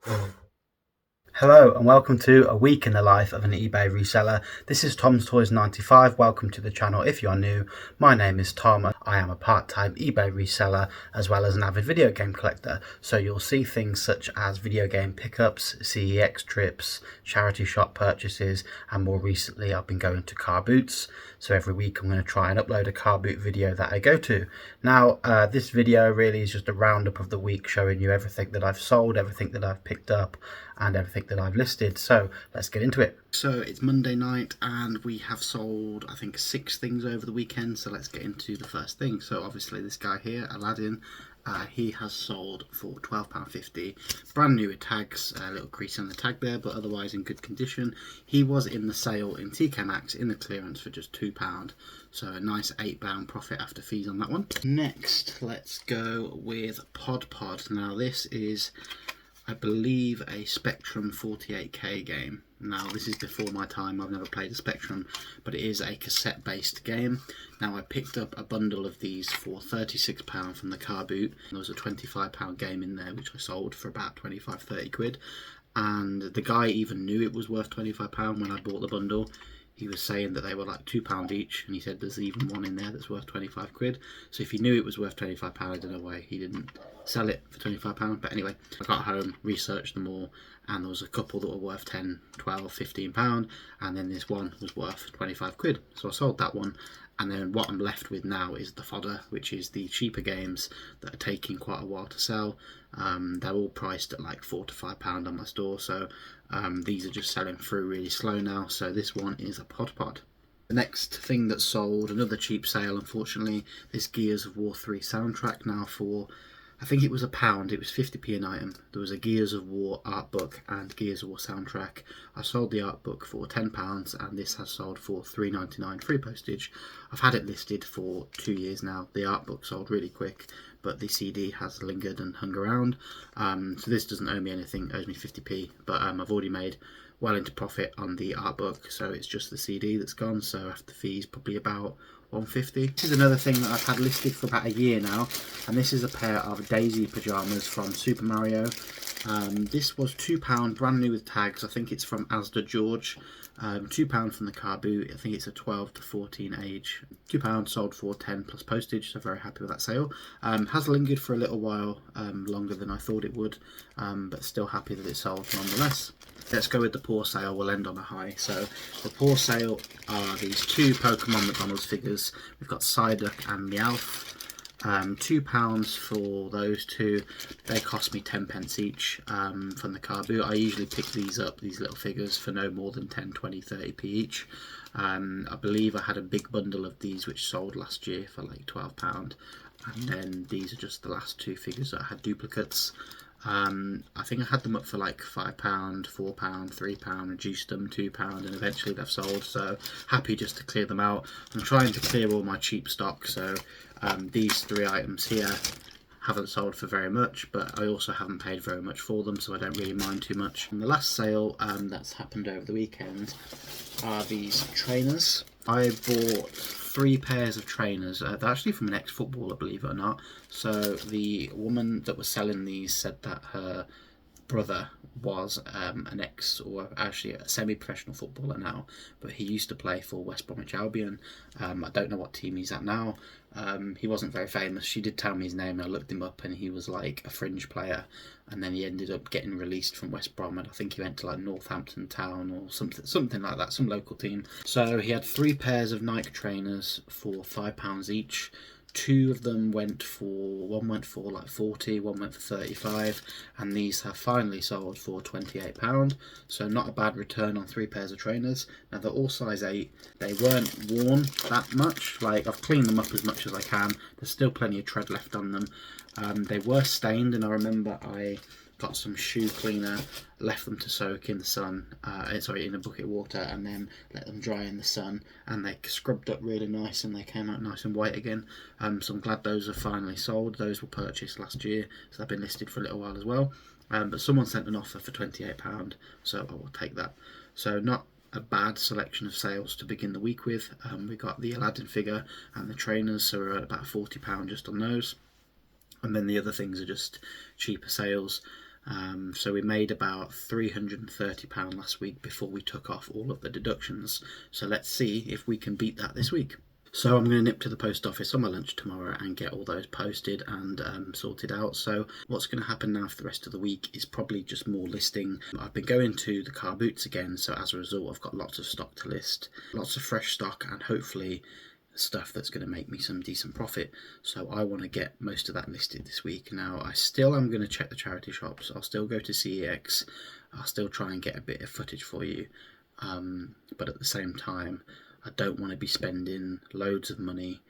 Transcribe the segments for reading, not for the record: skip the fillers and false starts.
Hello and welcome to a week in the life of an eBay reseller. This is Tom's Toys 95. Welcome to the channel if you are new. My name is Tom. I am a part-time eBay reseller as well as an avid video game collector. So you'll see things such as video game pickups, CEX trips, charity shop purchases, and more recently I've been going to car boots. So every week I'm going to try and upload a car boot video that I go to. Now this video really is just a roundup of the week, showing you everything that I've sold, everything that I've picked up, and everything that I've listed. So let's get into it. So it's Monday night and we have sold I think 6 things over the weekend, so let's get into the first thing. So obviously this guy here, Aladdin, he has sold for £12.50, brand new with tags, a little crease on the tag there, but otherwise in good condition. He was in the sale in TK Maxx in the clearance for just £2, so a nice £8 profit after fees on that one. Next, let's go with Pod. Now this is, I believe, a Spectrum 48K game. Now this is before my time, I've never played a Spectrum, but it is a cassette based game. Now I picked up a bundle of these for £36 from the car boot. There was a £25 game in there which I sold for about 25-30 quid, and the guy even knew it was worth £25 when I bought the bundle. He was saying that they were like £2 each, and he said there's even one in there that's worth 25 quid. So if he knew it was worth £25, I don't know why he didn't sell it for £25. But anyway, I got home, researched them all, and there was a couple that were worth 10, 12, £15, and then this one was worth 25 quid. So I sold that one, and then what I'm left with now is the fodder, which is the cheaper games that are taking quite a while to sell. They're all priced at like £4 to £5 on my store, so these are just selling through really slow now. So this one is a Pod. The next thing that sold, another cheap sale unfortunately, this Gears of War 3 soundtrack. Now for, I think it was £1, it was 50p an item. There was a Gears of War art book and Gears of War soundtrack. I sold the art book for £10 and this has sold for £3.99 free postage. I've had it listed for 2 years now. The art book sold really quick, but the CD has lingered and hung around. So this doesn't owe me anything, it owes me 50p, but I've already made well into profit on the art book, so it's just the CD that's gone. So after fees, probably about £1.50. This is another thing that I've had listed for about a year now, and this is a pair of Daisy pyjamas from Super Mario. This was £2, brand new with tags. I think it's from Asda George. £2 from the car boot. I think it's a 12 to 14 age. £2 sold for 10 plus postage, so very happy with that sale. Has lingered for a little while, longer than I thought it would, but still happy that it sold nonetheless. Let's go with the poor sale, we'll end on a high. So the poor sale are these 2 Pokemon McDonald's figures. We've got Psyduck and Meowth. £2 for those 2. They cost me 10p each from the car boot. I usually pick these up, these little figures, for no more than 10, 20, 30p each. I believe I had a big bundle of these which sold last year for like £12, and then these are just the last 2 figures that I had duplicates. I think I had them up for like £5, £4, £3, reduced them £2, and eventually they've sold, so happy just to clear them out. I'm trying to clear all my cheap stock, so these 3 items here haven't sold for very much, but I also haven't paid very much for them, so I don't really mind too much. And the last sale that's happened over the weekend are these trainers. I bought 3 pairs of trainers. They're actually from an ex-footballer, believe it or not. So the woman that was selling these said that her brother was an ex, or actually a semi-professional footballer now, but he used to play for West Bromwich Albion. I don't know what team he's at now. He wasn't very famous. She did tell me his name and I looked him up, and he was like a fringe player, and then he ended up getting released from West Brom, and I think he went to like Northampton Town or something like that, some local team. So he had 3 pairs of Nike trainers for £5 each. 2 of them went for, one went for like 40, one went for 35, and these have finally sold for £28. So not a bad return on 3 pairs of trainers. Now they're all size 8. They weren't worn that much. Like, I've cleaned them up as much as I can. There's still plenty of tread left on them. They were stained, and I remember I got some shoe cleaner, left them to soak in the sun, in a bucket of water, and then let them dry in the sun, and they scrubbed up really nice and they came out nice and white again. So I'm glad those are finally sold. Those were purchased last year, so they've been listed for a little while as well. But someone sent an offer for £28, so I will take that. So not a bad selection of sales to begin the week with. We got the Aladdin figure and the trainers, so we're at about £40 just on those. And then the other things are just cheaper sales. So we made about £330 last week before we took off all of the deductions. So let's see if we can beat that this week. So I'm going to nip to the post office on my lunch tomorrow and get all those posted and sorted out. So what's going to happen now for the rest of the week is probably just more listing. I've been going to the car boots again, so as a result I've got lots of stock to list, lots of fresh stock, and hopefully stuff that's going to make me some decent profit. So I want to get most of that listed this week. Now I still am going to check the charity shops. I'll still go to CEX. I'll still try and get a bit of footage for you, but at the same time I don't want to be spending loads of money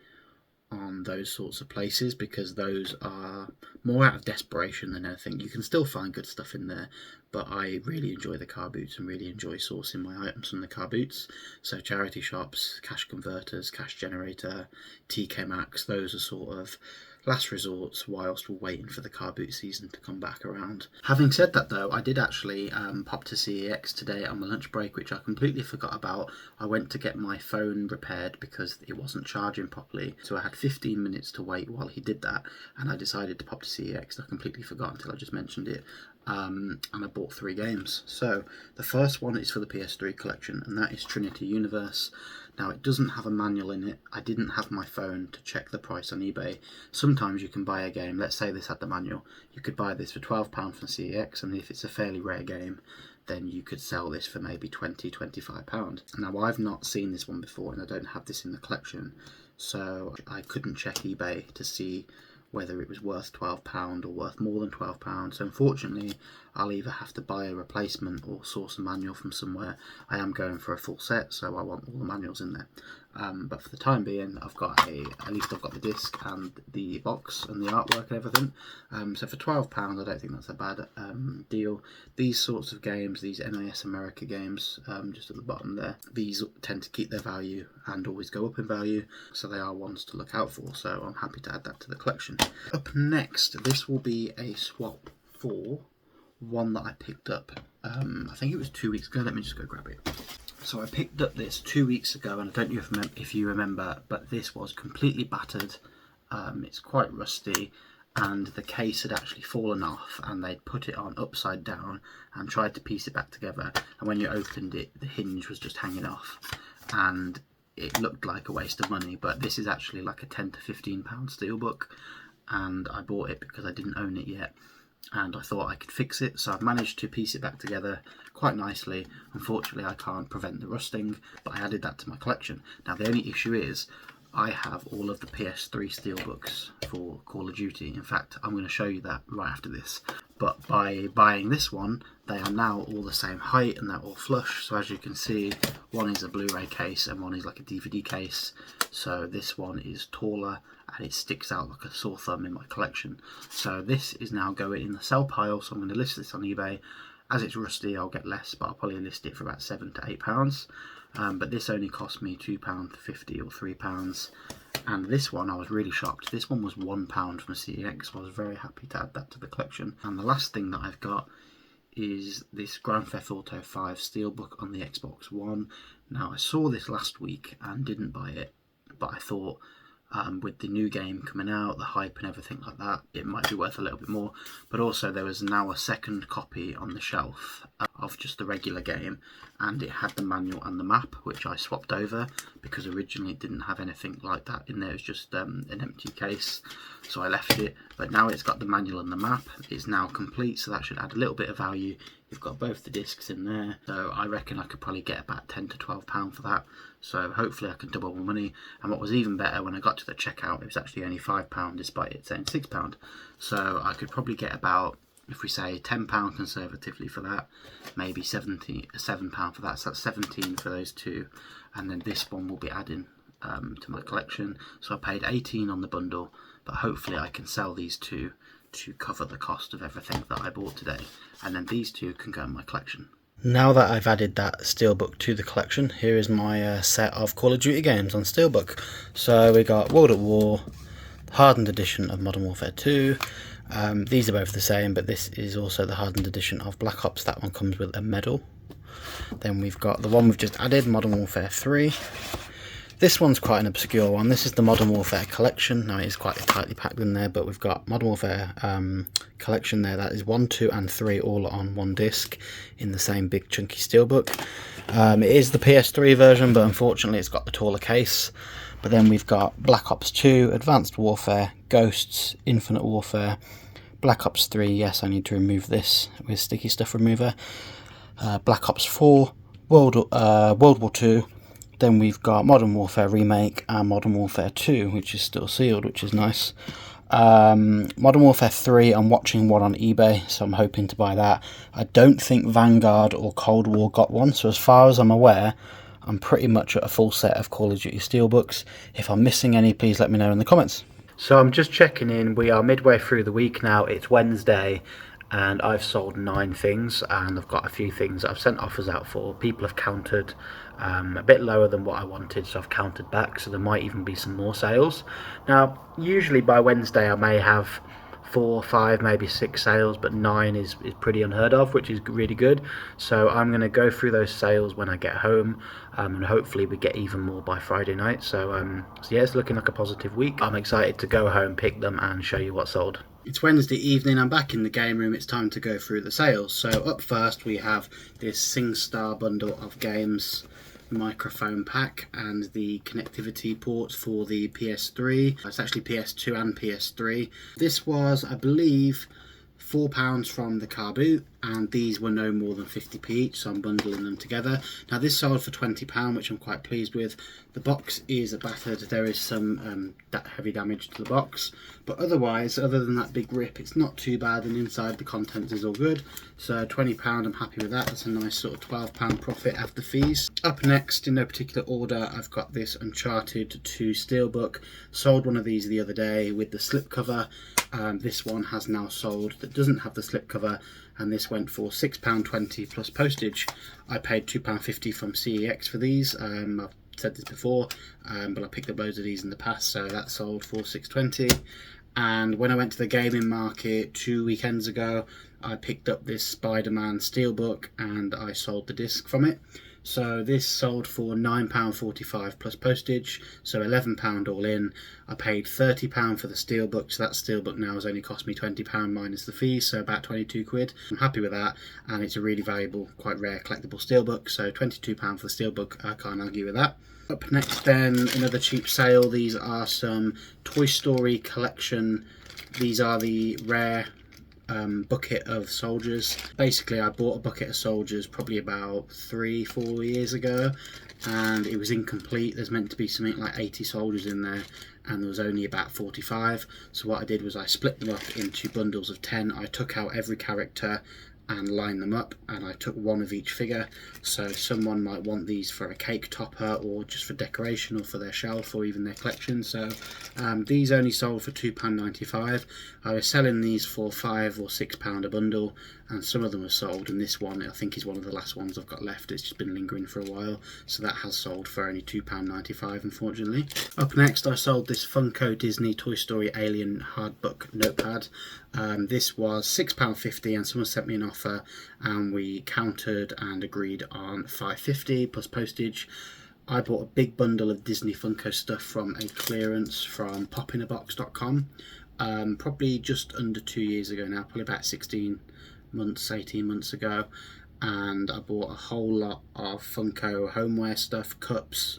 on those sorts of places, because those are more out of desperation than anything. You can still find good stuff in there, but I really enjoy the car boots and really enjoy sourcing my items from the car boots. So charity shops, cash converters, cash generator, TK Maxx, those are sort of last resorts whilst we're waiting for the car boot season to come back around. Having said that though, I did actually pop to CEX today on my lunch break, which I completely forgot about. I went to get my phone repaired because it wasn't charging properly, so I had 15 minutes to wait while he did that, and I decided to pop to CEX. I completely forgot until I just mentioned it. And I bought 3 games. So the first one is for the PS3 collection, and that is Trinity Universe. Now it doesn't have a manual in it. I didn't have my phone to check the price on eBay. Sometimes you can buy a game, let's say this had the manual, you could buy this for £12 from CEX, and if it's a fairly rare game then you could sell this for maybe £20–25. Now I've not seen this one before and I don't have this in the collection, so I couldn't check eBay to see whether it was worth £12 or worth more than £12. So unfortunately I'll either have to buy a replacement or source a manual from somewhere. I am going for a full set, so I want all the manuals in there. But for the time being I've got at least I've got the disc and the box and the artwork and everything. So for £12 I don't think that's a bad deal. These sorts of games, these NIS America games, just at the bottom there, these tend to keep their value and always go up in value, so they are ones to look out for, so I'm happy to add that to the collection. Up next, this will be a swap for one that I picked up, I think it was 2 weeks ago. Let me just go grab it. So I picked up this 2 weeks ago, and I don't know if you remember, but this was completely battered. It's quite rusty, and the case had actually fallen off, and they'd put it on upside down and tried to piece it back together, and when you opened it the hinge was just hanging off, and it looked like a waste of money. But this is actually like a £10–15 steelbook, and I bought it because I didn't own it yet, and I thought I could fix it, so I've managed to piece it back together quite nicely. Unfortunately I can't prevent the rusting, but I added that to my collection. Now the only issue is I have all of the PS3 steelbooks for Call of Duty. In fact, I'm going to show you that right after this. But by buying this one, they are now all the same height and they're all flush. So as you can see, one is a Blu-ray case and one is like a DVD case. So this one is taller and it sticks out like a sore thumb in my collection. So this is now going in the sell pile, so I'm going to list this on eBay. As it's rusty, I'll get less, but I'll probably list it for about £7–8. But this only cost me £2.50 or £3. And this one, I was really shocked. This one was £1 from CEX, so I was very happy to add that to the collection. And the last thing that I've got is this Grand Theft Auto 5 Steelbook on the Xbox One. Now I saw this last week and didn't buy it, but I thought with the new game coming out, the hype and everything like that, it might be worth a little bit more. But also there was now a second copy on the shelf of just the regular game, and it had the manual and the map, which I swapped over because originally it didn't have anything like that in there. It was just an empty case, so I left it. But now it's got the manual and the map. It's now complete, so that should add a little bit of value. You've got both the discs in there, so I reckon I could probably get about £10–12 for that. So hopefully I can double my money. And what was even better, when I got to the checkout, it was actually only £5 despite it saying £6. So I could probably get about, if we say £10 conservatively for that, maybe £7 for that, so that's 17 for those two. And then this one will be adding to my collection. So I paid 18 on the bundle, but hopefully I can sell these two to cover the cost of everything that I bought today, and then these two can go in my collection. Now that I've added that steelbook to the collection, here is my set of Call of Duty games on steelbook. So we got World at War, hardened edition of Modern Warfare 2. These are both the same, but this is also the hardened edition of Black Ops. That one comes with a medal. Then we've got the one we've just added, Modern Warfare 3. This one's quite an obscure one. This is the Modern Warfare collection. Now it is quite tightly packed in there, but we've got Modern Warfare collection there. That is 1, 2 and 3 all on one disc in the same big chunky steelbook. It is the PS3 version, but unfortunately it's got the taller case. But then we've got Black Ops 2, Advanced Warfare, Ghosts, Infinite Warfare, Black Ops 3, yes, I need to remove this with sticky stuff remover, Black Ops 4, World War 2, then we've got Modern Warfare Remake and Modern Warfare 2, which is still sealed, which is nice. Modern Warfare 3, I'm watching one on eBay, so I'm hoping to buy that. I don't think Vanguard or Cold War got one, so as far as I'm aware, I'm pretty much at a full set of Call of Duty Steelbooks. If I'm missing any, please let me know in the comments. So I'm just checking in, we are midway through the week now, it's Wednesday, and I've sold 9 things, and I've got a few things that I've sent offers out for. People have countered a bit lower than what I wanted, so I've countered back, so there might even be some more sales. Now, usually by Wednesday I may have 4, 5, maybe 6 sales, but 9 is pretty unheard of, which is really good. So I'm going to go through those sales when I get home, and hopefully we get even more by Friday night. So yeah, it's looking like a positive week. I'm excited to go home, pick them and show you what's sold. It's Wednesday evening, I'm back in the game room, it's time to go through the sales. So up first we have this SingStar bundle of games microphone pack and the connectivity ports for the PS3. It's actually PS2 and PS3. This was, I believe, £4 from the carboot, and these were no more than 50p each, so I'm bundling them together. Now this sold for £20, which I'm quite pleased with. The box is battered, there is some heavy damage to the box, but otherwise, other than that big rip, it's not too bad, and inside the contents is all good. So £20, I'm happy with that. That's a nice sort of £12 profit after fees. Up next, in no particular order, I've got this Uncharted 2 Steelbook. Sold one of these the other day with the slipcover. This one has now sold that doesn't have the slipcover, and this went for £6.20 plus postage. I paid £2.50 from CEX for these. I've said this before, but I picked up loads of these in the past, so that sold for £6.20. And when I went to the gaming market 2 weekends ago, I picked up this Spider-Man Steelbook and I sold the disc from it. So this sold for £9.45 plus postage, so £11 all in. I paid £30 for the steelbook, so that steelbook now has only cost me £20 minus the fees, so about 22 quid. I'm happy with that, and it's a really valuable, quite rare collectible steelbook, so £22 for the steelbook, I can't argue with that. Up next then, another cheap sale. These are some Toy Story collection. These are the rare bucket of soldiers. Basically, I bought a bucket of soldiers probably about 3-4 years ago, and it was incomplete. There's meant to be something like 80 soldiers in there, and there was only about 45. So what I did was I split them up into bundles of 10. I took out every character and lined them up, and I took one of each figure. So someone might want these for a cake topper, or just for decoration, or for their shelf, or even their collection. So these only sold for £2.95. I was selling these for £5 or £6 a bundle, and some of them are sold, and this one I think is one of the last ones I've got left. It's just been lingering for a while, so that has sold for only £2.95 unfortunately. Up next, I sold this Funko Disney Toy Story Alien hardbook notepad. This was £6.50, and someone sent me an offer, and we countered and agreed on £5.50 plus postage. I bought a big bundle of Disney Funko stuff from a clearance from popinabox.com, probably just under 2 years ago now, probably about 18 months ago, and I bought a whole lot of Funko homeware stuff, cups,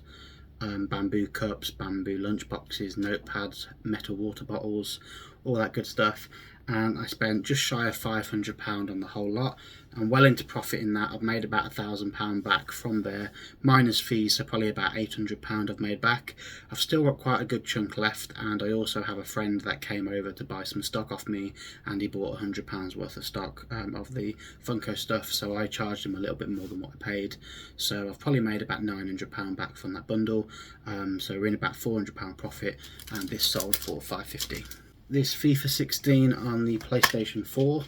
bamboo cups, bamboo lunch boxes, notepads, metal water bottles, all that good stuff. And I spent just shy of £500 on the whole lot. I'm well into profit in that. I've made about £1,000 back from there, minus fees, so probably about £800 I've made back. I've still got quite a good chunk left, and I also have a friend that came over to buy some stock off me, and he bought £100 worth of stock of the Funko stuff, so I charged him a little bit more than what I paid. So I've probably made about £900 back from that bundle, so we're in about £400 profit, and this sold for £5.50. This FIFA 16 on the PlayStation 4.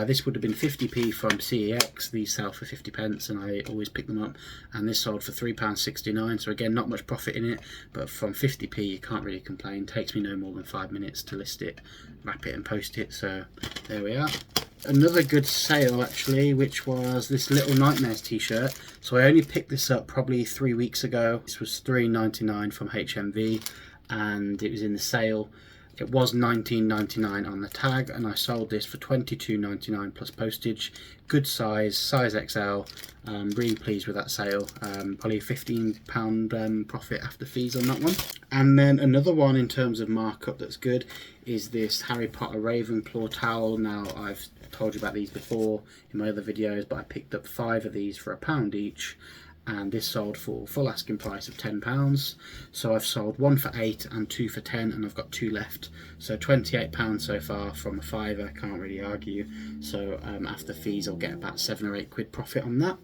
This would have been 50p from CEX. These sell for 50p, and I always pick them up. And this sold for £3.69, so again, not much profit in it, but from 50p you can't really complain. Takes me no more than 5 minutes to list it, wrap it and post it, so there we are. Another good sale actually, which was this Little Nightmares t-shirt. So I only picked this up probably 3 weeks ago. This was $3.99 from HMV and it was in the sale. It was $19.99 on the tag and I sold this for $22.99 plus postage. Good size XL. Really pleased with that sale. Probably a £15 profit after fees on that one. And then another one in terms of markup that's good is this Harry Potter Ravenclaw towel. Now I've told you about these before in my other videos, but I picked up 5 of these for £1 each. And this sold for full asking price of £10. So I've sold 1 for 8 and 2 for 10, and I've got 2 left. So £28 so far from a fiver, can't really argue. So after fees I'll get about 7 or 8 quid profit on that.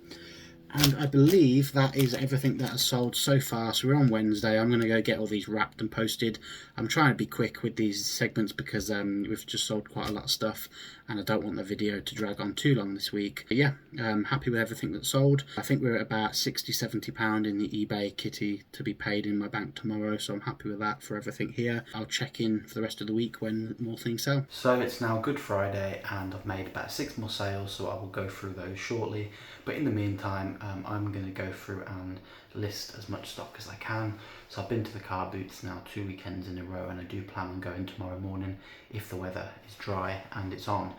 And I believe that is everything that has sold so far. So we're on Wednesday. I'm going to go get all these wrapped and posted. I'm trying to be quick with these segments because we've just sold quite a lot of stuff and I don't want the video to drag on too long this week. But yeah, I'm happy with everything that's sold. I think we're at about £60–70 in the eBay kitty to be paid in my bank tomorrow. So I'm happy with that for everything here. I'll check in for the rest of the week when more things sell. So it's now Good Friday and I've made about 6 more sales, so I will go through those shortly. But in the meantime, I'm going to go through and list as much stock as I can. So I've been to the car boots now 2 weekends in a row and I do plan on going tomorrow morning if the weather is dry and it's on.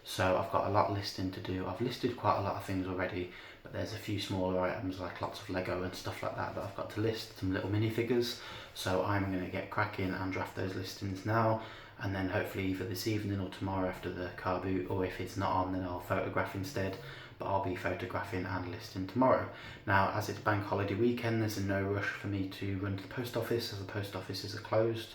So I've got a lot of listing to do. I've listed quite a lot of things already, but there's a few smaller items like lots of Lego and stuff like that that I've got to list, some little minifigures. So I'm going to get cracking and draft those listings now, and then hopefully either this evening or tomorrow after the car boot, or if it's not on then I'll photograph instead. But I'll be photographing and listing tomorrow. Now, as it's bank holiday weekend, there's no rush for me to run to the post office as the post offices are closed.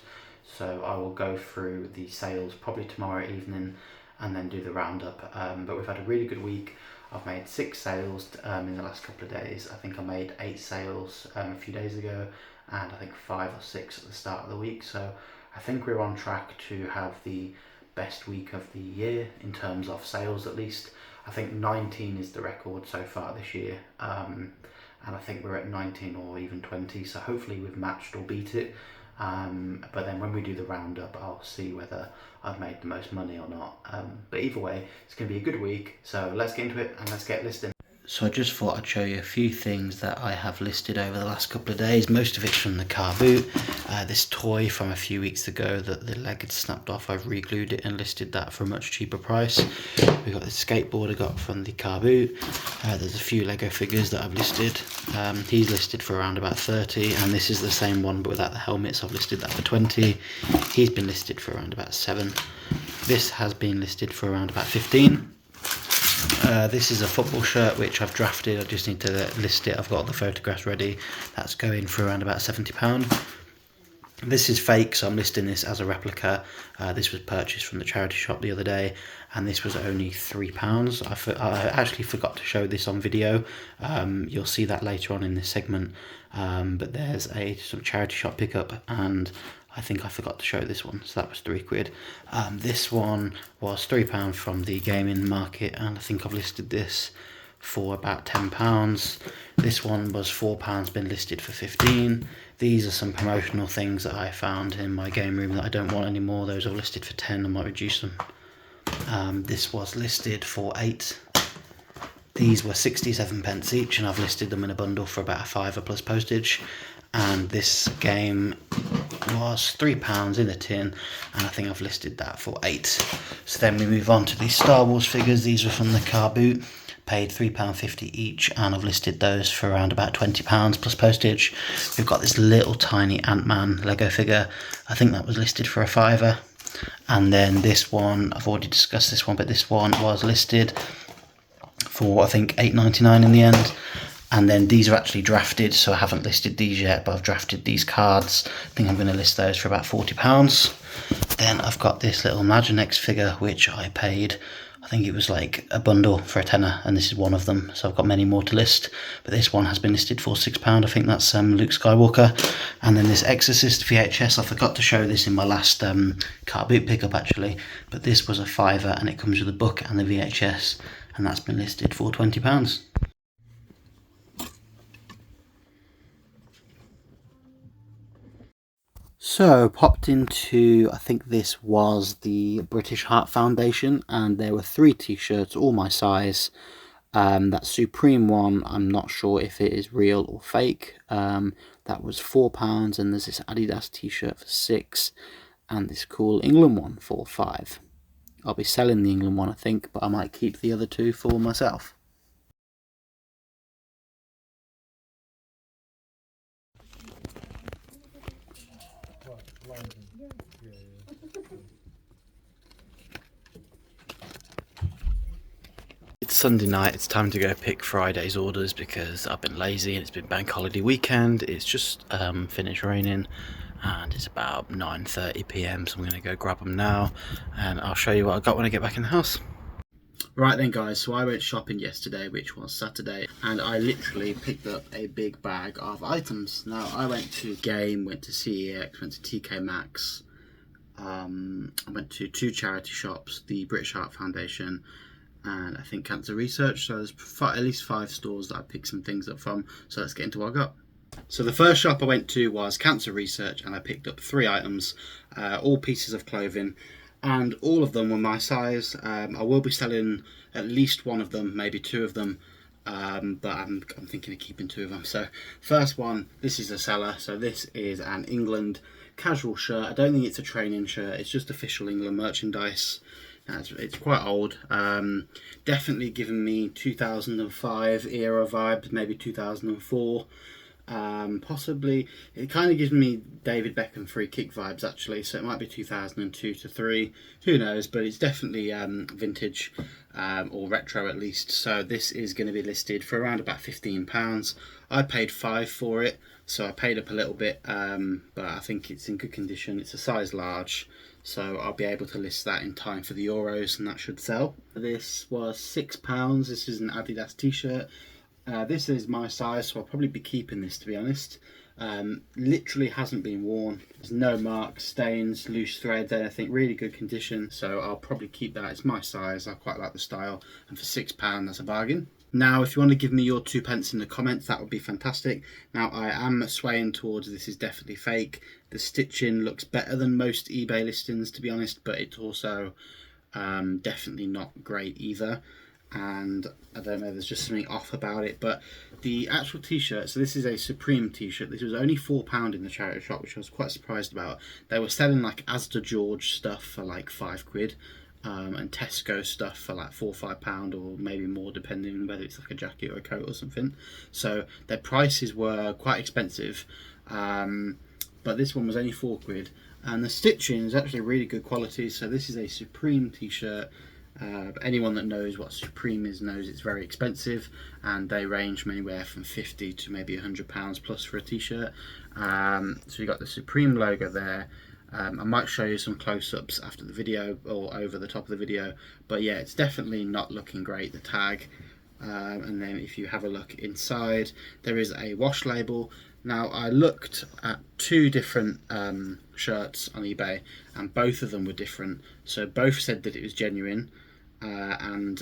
So I will go through the sales probably tomorrow evening and then do the roundup. But we've had a really good week. I've made 6 sales in the last couple of days. I think I made 8 sales a few days ago and I think 5 or 6 at the start of the week. So I think we're on track to have the best week of the year in terms of sales at least. I think 19 is the record so far this year, and I think we're at 19 or even 20, so hopefully we've matched or beat it. But then when we do the roundup, I'll see whether I've made the most money or not. But either way, it's going to be a good week, so let's get into it and let's get listing. So I just thought I'd show you a few things that I have listed over the last couple of days. Most of it's from the car boot. This toy from a few weeks ago that the leg had snapped off, I've re-glued it and listed that for a much cheaper price. We got this skateboard I got from the car boot. There's a few Lego figures that I've listed. He's listed for around about 30, and this is the same one but without the helmet, so I've listed that for 20. He's been listed for around about 7. This has been listed for around about 15. This is a football shirt which I've drafted. I just need to list it. I've got the photographs ready. That's going for around about £70. This is fake, so I'm listing this as a replica. This was purchased from the charity shop the other day and this was only £3. I actually forgot to show this on video. You'll see that later on in this segment, but there's a sort of charity shop pickup and I think I forgot to show this one, so that was £3. This one was £3 from the gaming market and I think I've listed this for about £10. This one was £4, been listed for 15. These are some promotional things that I found in my game room that I don't want anymore. Those are listed for 10, I might reduce them. This was listed for 8. These were 67p each and I've listed them in a bundle for about a £5 plus postage. And this game was £3 in a tin and I think I've listed that for 8. So then we move on to these Star Wars figures. These were from the car boot, paid £3.50 each and I've listed those for around about £20 plus postage. We've got this little tiny Ant-Man Lego figure. I think that was listed for a £5. And then this one, I've already discussed this one, but this one was listed for I think £8.99 in the end. And then these are actually drafted, so I haven't listed these yet, but I've drafted these cards. I think I'm going to list those for about £40. Then I've got this little Imaginext figure, which I paid, I think it was like a bundle for a tenner, and this is one of them. So I've got many more to list, but this one has been listed for £6. I think that's Luke Skywalker. And then this Exorcist VHS, I forgot to show this in my last car boot pickup actually, but this was a £5 and it comes with a book and the VHS, and that's been listed for £20. So popped into, I think this was the British Heart Foundation, and there were 3 t-shirts, all my size. That Supreme one, I'm not sure if it is real or fake. That was £4, and there's this Adidas t-shirt for 6, and this cool England one for 5. I'll be selling the England one, I think, but I might keep the other 2 for myself. It's Sunday night, it's time to go pick Friday's orders because I've been lazy and it's been bank holiday weekend. It's just finished raining and it's about 9:30 p.m, so I'm going to go grab them now and I'll show you what I got when I get back in the house. Right then guys, so I went shopping yesterday, which was Saturday, and I literally picked up a big bag of items. Now I went to Game, went to CEX, went to TK Maxx, I went to 2 charity shops, the British Heart Foundation and I think Cancer Research. So there's at least 5 stores that I picked some things up from. So let's get into what I got. So the first shop I went to was Cancer Research, and I picked up 3 items, all pieces of clothing, and all of them were my size. I will be selling at least one of them, maybe 2 of them, but I'm thinking of keeping 2 of them. So first one, this is a seller. So this is an England casual shirt. I don't think it's a training shirt, it's just official England merchandise. It's quite old, definitely giving me 2005 era vibes, maybe 2004, possibly. It kind of gives me David Beckham free kick vibes actually, so it might be 2002 to 3, who knows, but it's definitely vintage, or retro at least. So this is going to be listed for around about £15. I paid 5 for it, so I paid up a little bit, but I think it's in good condition. It's a size large, so I'll be able to list that in time for the Euros, and that should sell. This was £6. This is an Adidas t-shirt. This is my size, so I'll probably be keeping this, to be honest. Literally hasn't been worn. There's no marks, stains, loose threads, anything. Really good condition, so I'll probably keep that. It's my size, I quite like the style, and for £6 that's a bargain. Now if you want to give me your 2 pence in the comments, that would be fantastic. Now I am swaying towards this is definitely fake. The stitching looks better than most eBay listings, to be honest, but it's also definitely not great either, and I don't know, there's just something off about it. But the actual t-shirt, so this is a Supreme t-shirt. This was only £4 in the charity shop, which I was quite surprised about. They were selling like Asda George stuff for like £5, and Tesco stuff for like £4 or £5, or maybe more depending on whether it's like a jacket or a coat or something. So their prices were quite expensive, but this one was only £4, and the stitching is actually really good quality. So this is a Supreme t-shirt. Anyone that knows what Supreme is knows it's very expensive, and they range from anywhere from £50 to maybe £100 plus for a t-shirt. So you got the Supreme logo there. I might show you some close-ups after the video or over the top of the video, but yeah, it's definitely not looking great, the tag. And then if you have a look inside, there is a wash label. Now I looked at 2 different shirts on eBay, and both of them were different. So both said that it was genuine, and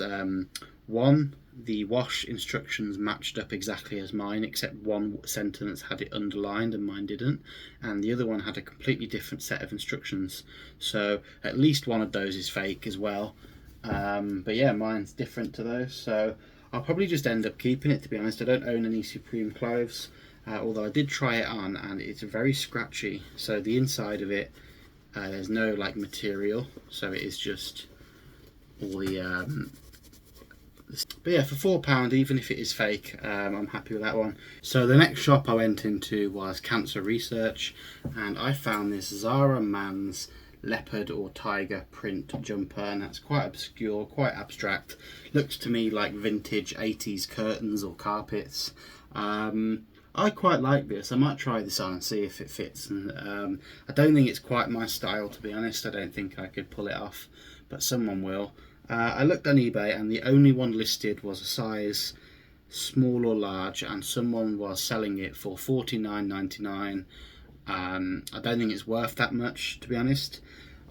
one, the wash instructions matched up exactly as mine, except one sentence had it underlined and mine didn't, and the other one had a completely different set of instructions. So at least one of those is fake as well, but yeah, mine's different to those, so I'll probably just end up keeping it, to be honest. I don't own any Supreme clothes, although I did try it on and it's very scratchy. So the inside of it, there's no like material, so it is just all the but yeah, for £4, even if it is fake, I'm happy with that one. So the next shop I went into was Cancer Research, and I found this Zara Man's leopard or tiger print jumper, and that's quite obscure, quite abstract. Looks to me like vintage 80s curtains or carpets. I quite like this. I might try this on and see if it fits, and I don't think it's quite my style, to be honest. I don't think I could pull it off, but someone will. I looked on eBay, and the only one listed was a size small or large, and someone was selling it for £49.99. I don't think it's worth that much, to be honest.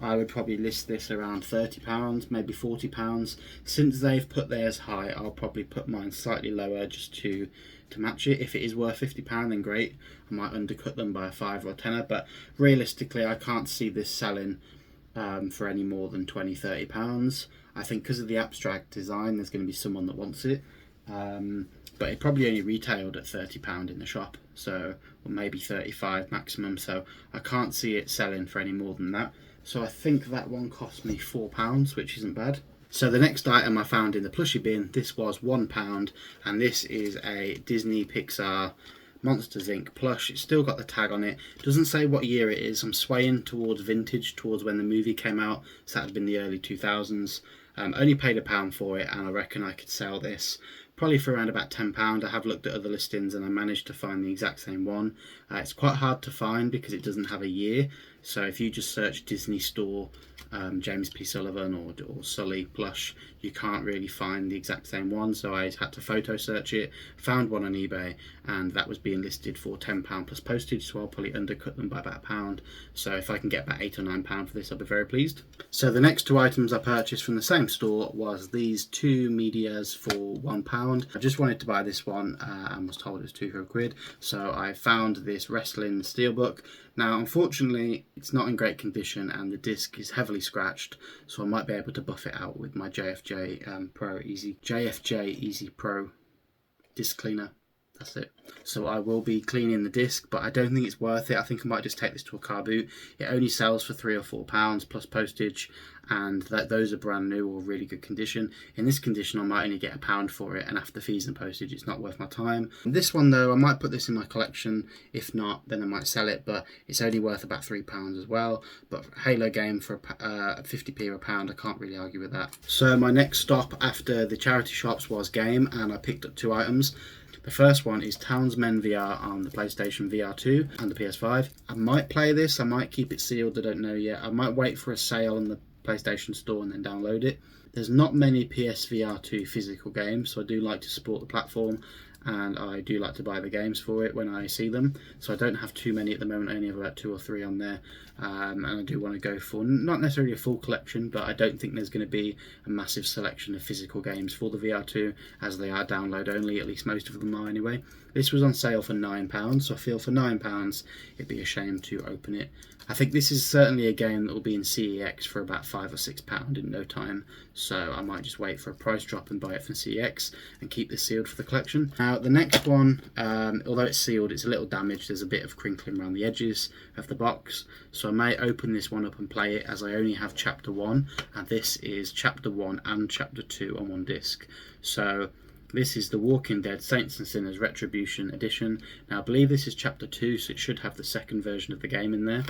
I would probably list this around £30, maybe £40. Since they've put theirs high, I'll probably put mine slightly lower just to match it. If it is worth £50, then great. I might undercut them by a £5 or a tenner, but realistically I can't see this selling for any more than £20–30. I think because of the abstract design, there's going to be someone that wants it. But it probably only retailed at £30 in the shop, so, or maybe 35 maximum, so I can't see it selling for any more than that. So I think that one cost me £4, which isn't bad. So the next item I found in the plushie bin, this was £1, and this is a Disney Pixar Monsters Inc. plush. It's still got the tag on it. Doesn't say what year it is. I'm swaying towards vintage, towards when the movie came out, so that would have been the early 2000s. Only paid £1 for it, and I reckon I could sell this probably for around about £10. I have looked at other listings and I managed to find the exact same one. It's quite hard to find because it doesn't have a year, so if you just search Disney Store James P. Sullivan or Sully plush, you can't really find the exact same one, so I had to photo search it, found one on eBay, and that was being listed for £10 plus postage, so I'll probably undercut them by about £1. So if I can get about £8 or £9 for this, I'll be very pleased. So the next two items I purchased from the same store was these two medias for £1. I just wanted to buy this one and was told it was £2 so I found this wrestling steelbook. Now unfortunately it's not in great condition and the disc is heavily scratched, so I might be able to buff it out with my JFJ Easy Pro disc cleaner. That's it. So I will be cleaning the disc, but I don't think it's worth it. I think I might just take this to a car boot. It only sells for £3 or £4 plus postage, and those are brand new or really good condition. In this condition I might only get £1 for it, and after fees and postage it's not worth my time. This one though, I might put this in my collection. If not, then I might sell it, but it's only worth about £3 as well. But Halo game for 50p or £1, I can't really argue with that. So my next stop after the charity shops was game, and I picked up two items. The first one is Townsmen VR on the PlayStation VR 2 and the PS5. I might play this, I might keep it sealed, I don't know yet. I might wait for a sale on the PlayStation Store and then download it. There's not many PSVR 2 physical games, so I do like to support the platform, and I do like to buy the games for it when I see them. So I don't have too many at the moment, I only have about 2 or 3 on there. And I do want to go for, not necessarily a full collection, but I don't think there's going to be a massive selection of physical games for the VR2, as they are download only, at least most of them are anyway. This was on sale for £9, so I feel for £9 it'd be a shame to open it. I think this is certainly a game that will be in CEX for about £5 or £6 in no time, so I might just wait for a price drop and buy it from CEX and keep this sealed for the collection. Now the next one, although it's sealed, it's a little damaged. There's a bit of crinkling around the edges of the box, so I may open this one up and play it, as I only have chapter 1, and this is chapter 1 and chapter 2 on one disc. So this is The Walking Dead Saints and Sinners Retribution Edition. Now I believe this is chapter 2, so it should have the second version of the game in there.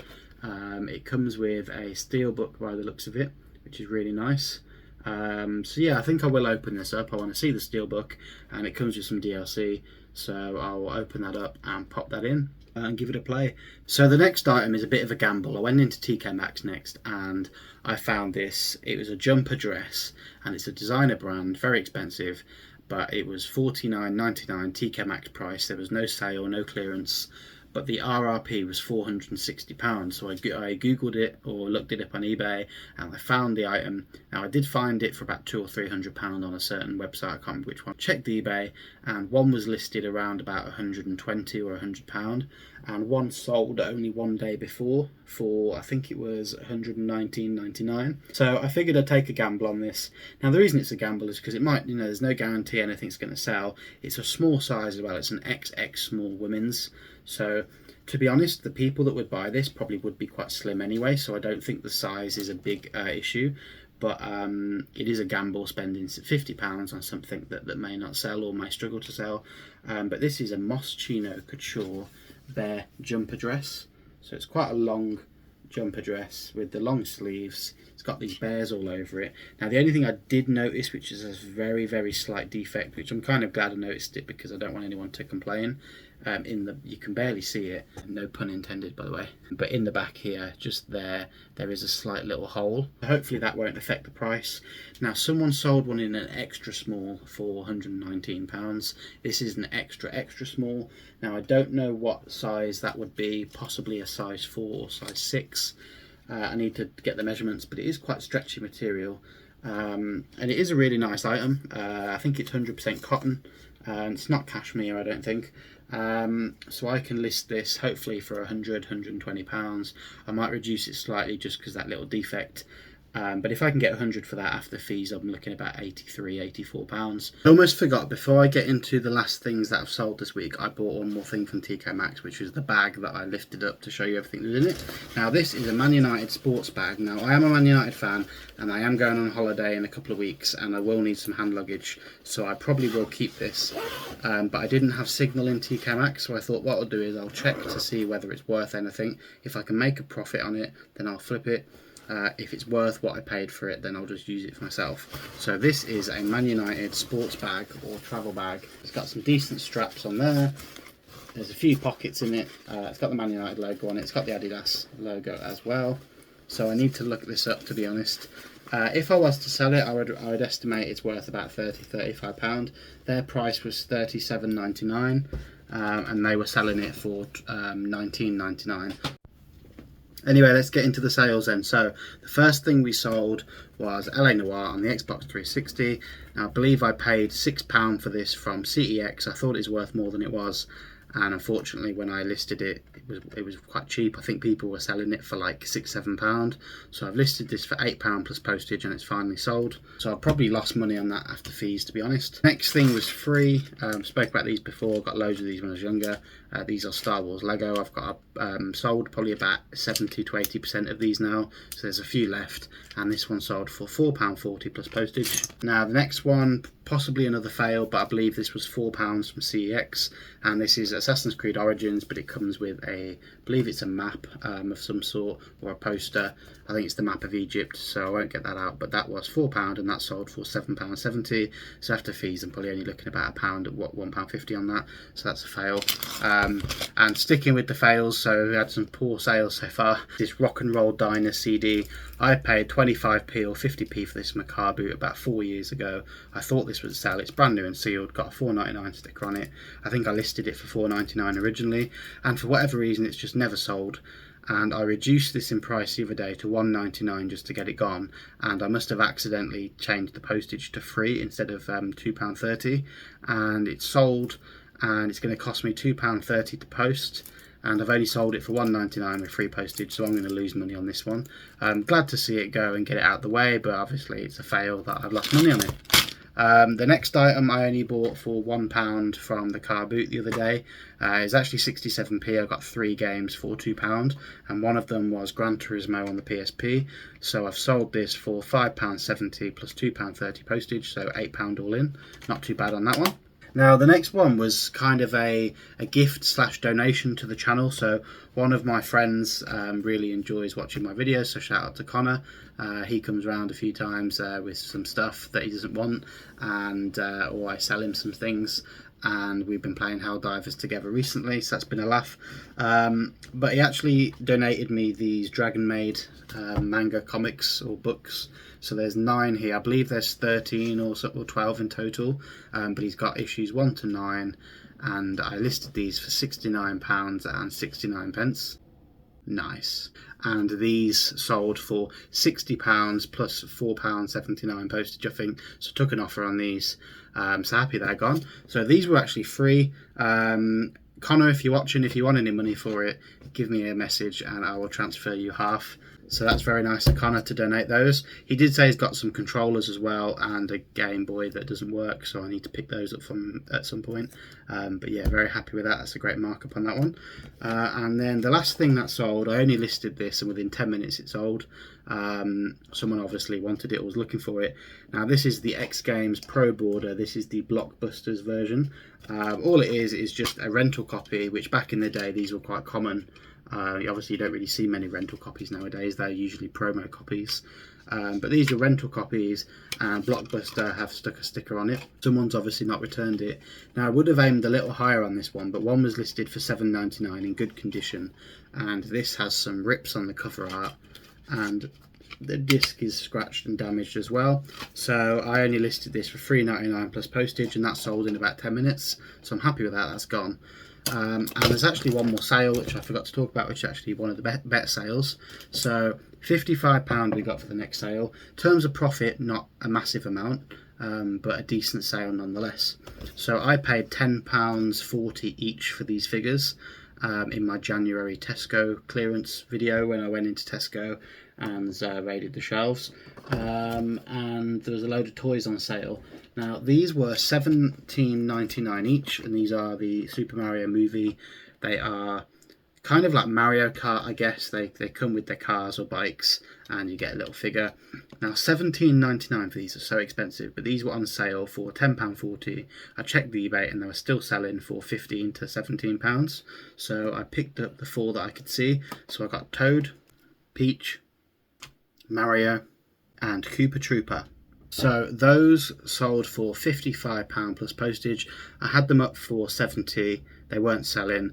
It comes with a steelbook by the looks of it, which is really nice. So yeah, I think I will open this up. I want to see the steelbook, and it comes with some DLC, so I'll open that up and pop that in and give it a play. So the next item is a bit of a gamble. I went into TK Maxx next and I found this. It was a jumper dress, and it's a designer brand, very expensive, but it was $49.99 TK Maxx price. There was no sale, no clearance, but the RRP was £460. So I googled it or looked it up on eBay and I found the item. Now I did find it for about £200 or £300 on a certain website, I can't remember which one. Checked eBay, and one was listed around about £120 or £100, and one sold only one day before for, I think it was £119.99. So I figured I'd take a gamble on this. Now the reason it's a gamble is because it might, there's no guarantee anything's going to sell. It's a small size as well. It's an XX small women's. So to be honest, the people that would buy this probably would be quite slim anyway, so I don't think the size is a big issue. But it is a gamble spending £50 on something that may not sell or may struggle to sell. But this is a Moschino Couture bear jumper dress. So it's quite a long jumper dress with the long sleeves. It's got these bears all over it. Now the only thing I did notice, which is a very, very slight defect, which I'm kind of glad I noticed it because I don't want anyone to complain, you can barely see it, no pun intended by the way, but in the back here, just there is a slight little hole. Hopefully that won't affect the price. Now someone sold one in an extra small for £119. This is an extra small. Now I don't know what size that would be, possibly a size 4 or size 6. I need to get the measurements, but it is quite stretchy material, and it is a really nice item. I think it's 100% cotton, and it's not cashmere, I don't think. So I can list this hopefully for 100, 120 pounds. I might reduce it slightly just because that little defect. But if I can get 100 for that after fees, I'm looking about 83, 84 pounds. I almost forgot, before I get into the last things that I've sold this week, I bought one more thing from TK Maxx, which is the bag that I lifted up to show you everything that's in it. Now this is a Man United sports bag. Now I am a Man United fan, and I am going on holiday in a couple of weeks, and I will need some hand luggage, so I probably will keep this. But I didn't have signal in TK Maxx, so I thought what I'll do is I'll check to see whether it's worth anything. If I can make a profit on it, then I'll flip it. If it's worth what I paid for it, then I'll just use it for myself. So this is a Man United sports bag or travel bag. It's got some decent straps on there. There's a few pockets in it. It's got the Man United logo on it. It's got the Adidas logo as well. So I need to look this up, to be honest. If I was to sell it, I would estimate it's worth about £30–35. Their price was £37.99, and they were selling it for £19.99. Anyway, let's get into the sales then. So the first thing we sold was LA Noire on the Xbox 360. Now I believe I paid £6 for this from CEX. I thought it was worth more than it was, and unfortunately when I listed it, it was quite cheap. I think people were selling it for like £6–7. So I've listed this for £8 plus postage, and it's finally sold. So I probably lost money on that after fees, to be honest. Next thing was free. Spoke about these before. Got loads of these when I was younger. These are Star Wars Lego. I've got sold probably about 70 to 80% of these now, so there's a few left, and this one sold for £4.40 plus postage. Now the next one, possibly another fail, but I believe this was £4 from CEX, and this is Assassin's Creed Origins, but it comes with I believe it's a map of some sort, or a poster. I think it's the map of Egypt, so I won't get that out, but that was £4 and that sold for £7.70. So after fees I'm probably only looking about £1.50 on that, so that's a fail. And sticking with the fails, so we had some poor sales so far. This Rock and Roll Diner CD, I paid 25p or 50p for this from a carboot about 4 years ago. I thought this would sell. It's brand new and sealed, got a £4.99 sticker on it. I think I listed it for £4.99 originally, and for whatever reason it's just never sold. And I reduced this in price the other day to £1.99 just to get it gone, and I must have accidentally changed the postage to free instead of £2.30, and it's sold, and it's going to cost me £2.30 to post, and I've only sold it for £1.99 with free postage, so I'm going to lose money on this one. I'm glad to see it go and get it out of the way, but obviously it's a fail that I've lost money on it. The next item I only bought for £1 from the car boot the other day. It's actually 67p. I got 3 games for £2, and one of them was Gran Turismo on the PSP. So I've sold this for £5.70 plus £2.30 postage, so £8 all in. Not too bad on that one. Now the next one was kind of a gift / donation to the channel. So one of my friends really enjoys watching my videos, so shout out to Connor. He comes around a few times with some stuff that he doesn't want, and or I sell him some things, and we've been playing Helldivers together recently, so that's been a laugh. But he actually donated me these Dragon Maid manga comics or books. So there's 9 here. I believe there's 13 or 12 in total, but he's got issues 1 to 9, and I listed these for £69.69. Nice. And these sold for £60 plus £4.79 postage, I think. So took an offer on these. So happy they're gone. So these were actually free. Connor, if you're watching, if you want any money for it, give me a message and I will transfer you half. So that's very nice of Connor to donate those. He did say he's got some controllers as well and a Game Boy that doesn't work, so I need to pick those up from at some point. But yeah, very happy with that. That's a great markup on that one. And then the last thing that sold, I only listed this and within 10 minutes it sold. Someone obviously wanted it or was looking for it. Now this is the X Games Pro Border. This is the Blockbusters version. All it is just a rental copy, which back in the day these were quite common. Obviously you don't really see many rental copies nowadays. They're usually promo copies, but these are rental copies, and Blockbuster have stuck a sticker on it. Someone's obviously not returned it. Now I would have aimed a little higher on this one, but one was listed for £7.99 in good condition, and this has some rips on the cover art, and the disc is scratched and damaged as well. So I only listed this for £3.99 plus postage, and that sold in about 10 minutes, so I'm happy with that. That's gone. And there's actually one more sale which I forgot to talk about, which is actually one of the better sales. So £55 we got for the next sale. In terms of profit, not a massive amount, but a decent sale nonetheless. So I paid £10.40 each for these figures in my January Tesco clearance video when I went into Tesco and raided the shelves. And there was a load of toys on sale. Now these were $17.99 each, and these are the Super Mario movie. They are kind of like Mario Kart, I guess. They come with their cars or bikes, and you get a little figure. Now $17.99 for these are so expensive, but these were on sale for £10.40. I checked the eBay and they were still selling for £15 to £17. So I picked up the 4 that I could see. So I got Toad, Peach, Mario, and Koopa Trooper. So those sold for £55 plus postage. I had them up for £70. They weren't selling.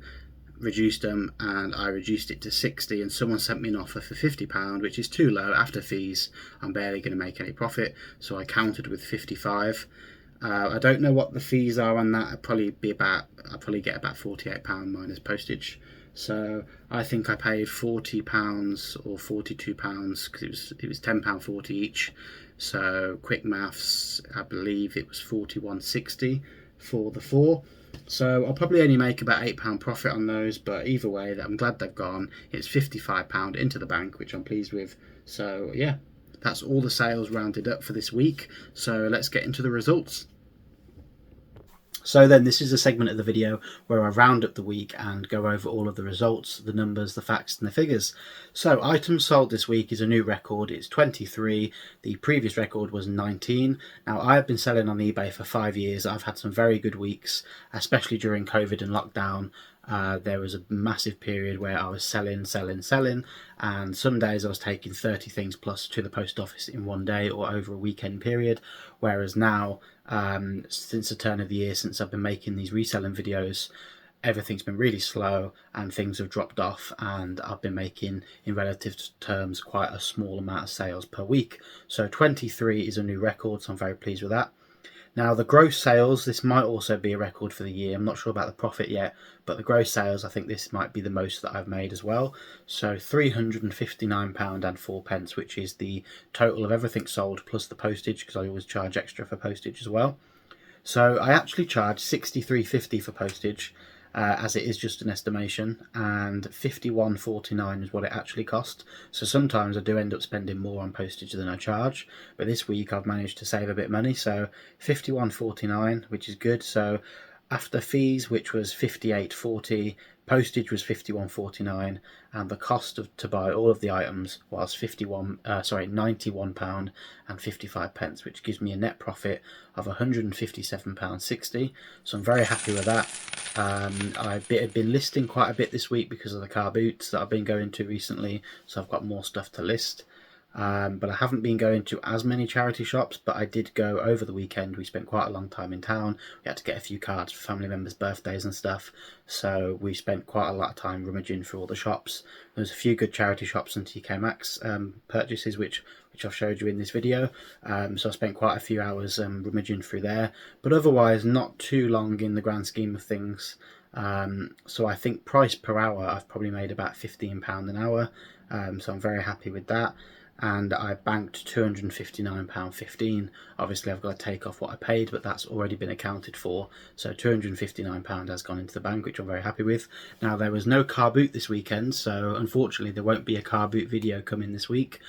Reduced them, and I reduced it to £60, and someone sent me an offer for £50, which is too low. After fees, I'm barely going to make any profit, so I countered with £55. I don't know what the fees are on that. I'll probably get about £48 minus postage. So I think I paid £40 or £42 because it was £10.40 each. So quick maths, I believe it was £41.60 for the 4. So I'll probably only make about £8 profit on those, but either way, I'm glad they've gone. It's £55 into the bank, which I'm pleased with. So yeah, that's all the sales rounded up for this week. So let's get into the results. So then this is a segment of the video where I round up the week and go over all of the results, the numbers, the facts and the figures. So items sold this week is a new record. It's 23. The previous record was 19. Now I have been selling on eBay for 5 years. I've had some very good weeks, especially during COVID and lockdown. There was a massive period where I was selling, and some days I was taking 30 things plus to the post office in one day or over a weekend period, whereas now, since the turn of the year, since I've been making these reselling videos, everything's been really slow and things have dropped off, and I've been making, in relative terms, quite a small amount of sales per week. So 23 is a new record, so I'm very pleased with that. Now the gross sales, this might also be a record for the year. I'm not sure about the profit yet, but the gross sales, I think this might be the most that I've made as well. So £359 and 4 pence, which is the total of everything sold plus the postage, because I always charge extra for postage as well. So I actually charge £63.50 for postage, as it is just an estimation, and £51.49 is what it actually cost. So sometimes I do end up spending more on postage than I charge, but this week I've managed to save a bit of money, so £51.49, which is good. So after fees, which was £58.40, postage was £51.49, and the cost to buy all of the items was £91 and 55 pence, which gives me a net profit of £157.60. So I'm very happy with that. I've been listing quite a bit this week because of the car boots that I've been going to recently, so I've got more stuff to list. But I haven't been going to as many charity shops, but I did go over the weekend. We spent quite a long time in town. We had to get a few cards for family members' birthdays and stuff, so we spent quite a lot of time rummaging through all the shops. There was a few good charity shops and TK Maxx purchases which I've showed you in this video, so I spent quite a few hours rummaging through there, but otherwise not too long in the grand scheme of things. So I think price per hour I've probably made about £15 an hour, so I'm very happy with that. And I banked £259.15. Obviously I've got to take off what I paid, but that's already been accounted for. So £259 has gone into the bank, which I'm very happy with. Now there was no car boot this weekend, so unfortunately there won't be a car boot video coming this week.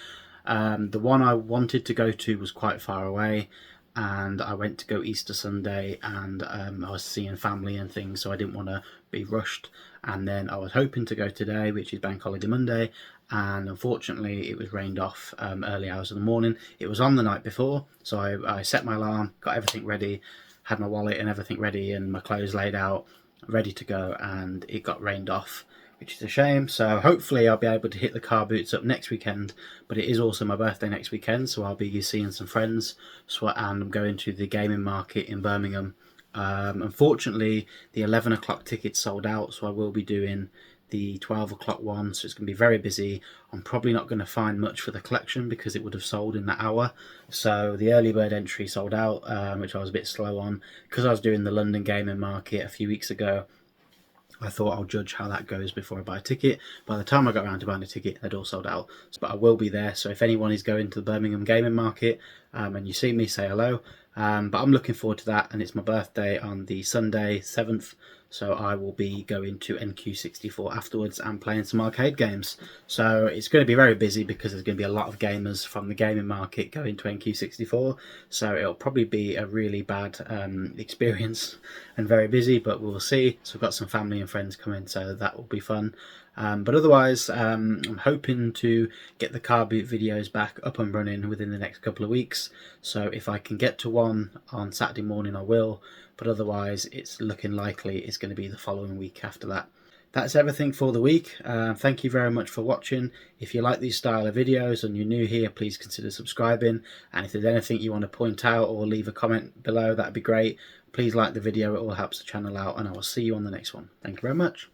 The one I wanted to go to was quite far away, and I went to go Easter Sunday, and I was seeing family and things, so I didn't want to be rushed. And then I was hoping to go today, which is Bank Holiday Monday, and unfortunately it was rained off early hours of the morning. It was on the night before, so I set my alarm, got everything ready, had my wallet and everything ready and my clothes laid out, ready to go, and it got rained off, which is a shame. So hopefully I'll be able to hit the car boots up next weekend, but it is also my birthday next weekend, so I'll be seeing some friends, and I'm going to the gaming market in Birmingham. Unfortunately the 11 o'clock tickets sold out, so I will be doing the 12 o'clock one, so it's going to be very busy. I'm probably not going to find much for the collection because it would have sold in that hour. So the early bird entry sold out, which I was a bit slow on because I was doing the London gaming market a few weeks ago. I thought I'll judge how that goes before I buy a ticket. By the time I got around to buying a ticket, they'd all sold out. But I will be there, so if anyone is going to the Birmingham Gaming Market and you see me, say hello. But I'm looking forward to that, and it's my birthday on the Sunday 7th, so I will be going to NQ64 afterwards and playing some arcade games. So it's going to be very busy because there's going to be a lot of gamers from the gaming market going to NQ64, so it'll probably be a really bad experience and very busy, but we'll see. So we've got some family and friends coming, so that will be fun. But otherwise, I'm hoping to get the carboot videos back up and running within the next couple of weeks. So if I can get to one on Saturday morning, I will. But otherwise, it's looking likely it's going to be the following week after that. That's everything for the week. Thank you very much for watching. If you like these style of videos and you're new here, please consider subscribing. And if there's anything you want to point out or leave a comment below, that'd be great. Please like the video, it all helps the channel out, and I will see you on the next one. Thank you very much.